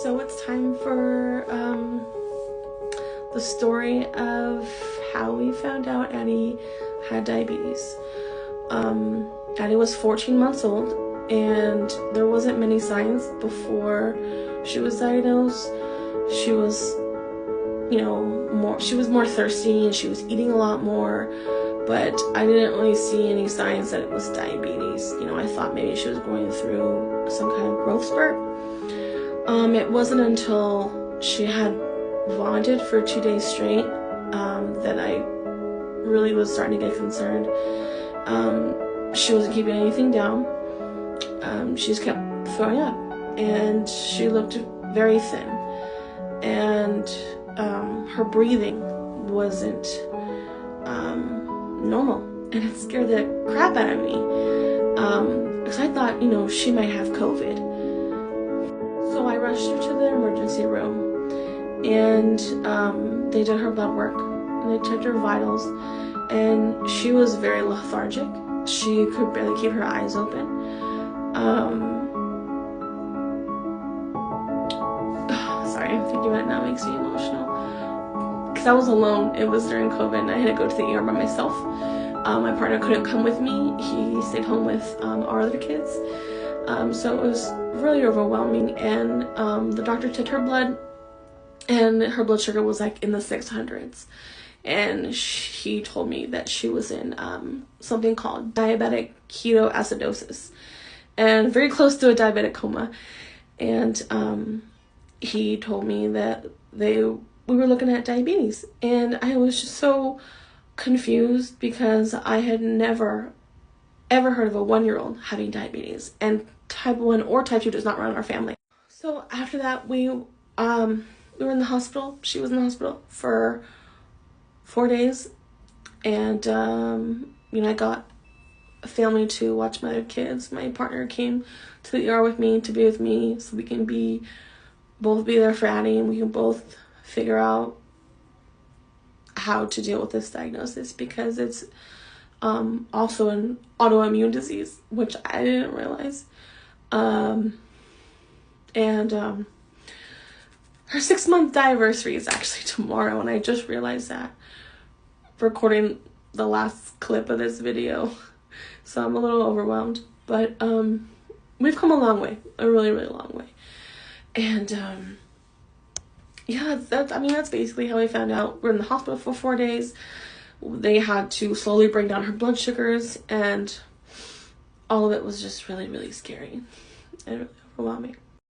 So it's time for the story of how we found out Addie had diabetes. Addie was 14 months old, and there wasn't many signs before she was diagnosed. She was, she was more thirsty and she was eating a lot more, but I didn't really see any signs that it was diabetes. I thought maybe she was going through some kind of growth spurt. It wasn't until she had vomited for 2 days straight that I really was starting to get concerned. She wasn't keeping anything down. She just kept throwing up, and she looked very thin, and her breathing wasn't normal, and it scared the crap out of me, because I thought, she might have COVID. So I rushed her to the emergency room, and they did her blood work, and they checked her vitals, and she was very lethargic. She could barely keep her eyes open. Sorry, I'm thinking about it now, it makes me emotional. Because I was alone. It was during COVID, and I had to go to the ER by myself. My partner couldn't come with me. He stayed home with our other kids. So it was really overwhelming, and the doctor took her blood, and her blood sugar was like in the 600s. And he told me that she was in something called diabetic ketoacidosis, and very close to a diabetic coma. And he told me that we were looking at diabetes, and I was just so confused because I had never ever heard of a 1-year-old having diabetes, and type 1 or type 2 does not run in our family. So after that, we were in the hospital. She was in the hospital for 4 days, and I got a family to watch my other kids. My partner came to the ER with me to be with me, so we can both be there for Addie, and we can both figure out how to deal with this diagnosis, because it's also an autoimmune disease, which I didn't realize. Her 6-month anniversary is actually tomorrow, and I just realized that recording the last clip of this video, so I'm a little overwhelmed, but we've come a long way, a really, really long way. And that's basically how we found out. We're in the hospital for 4 days. They had to slowly bring down her blood sugars, and all of it was just really, really scary and really overwhelming.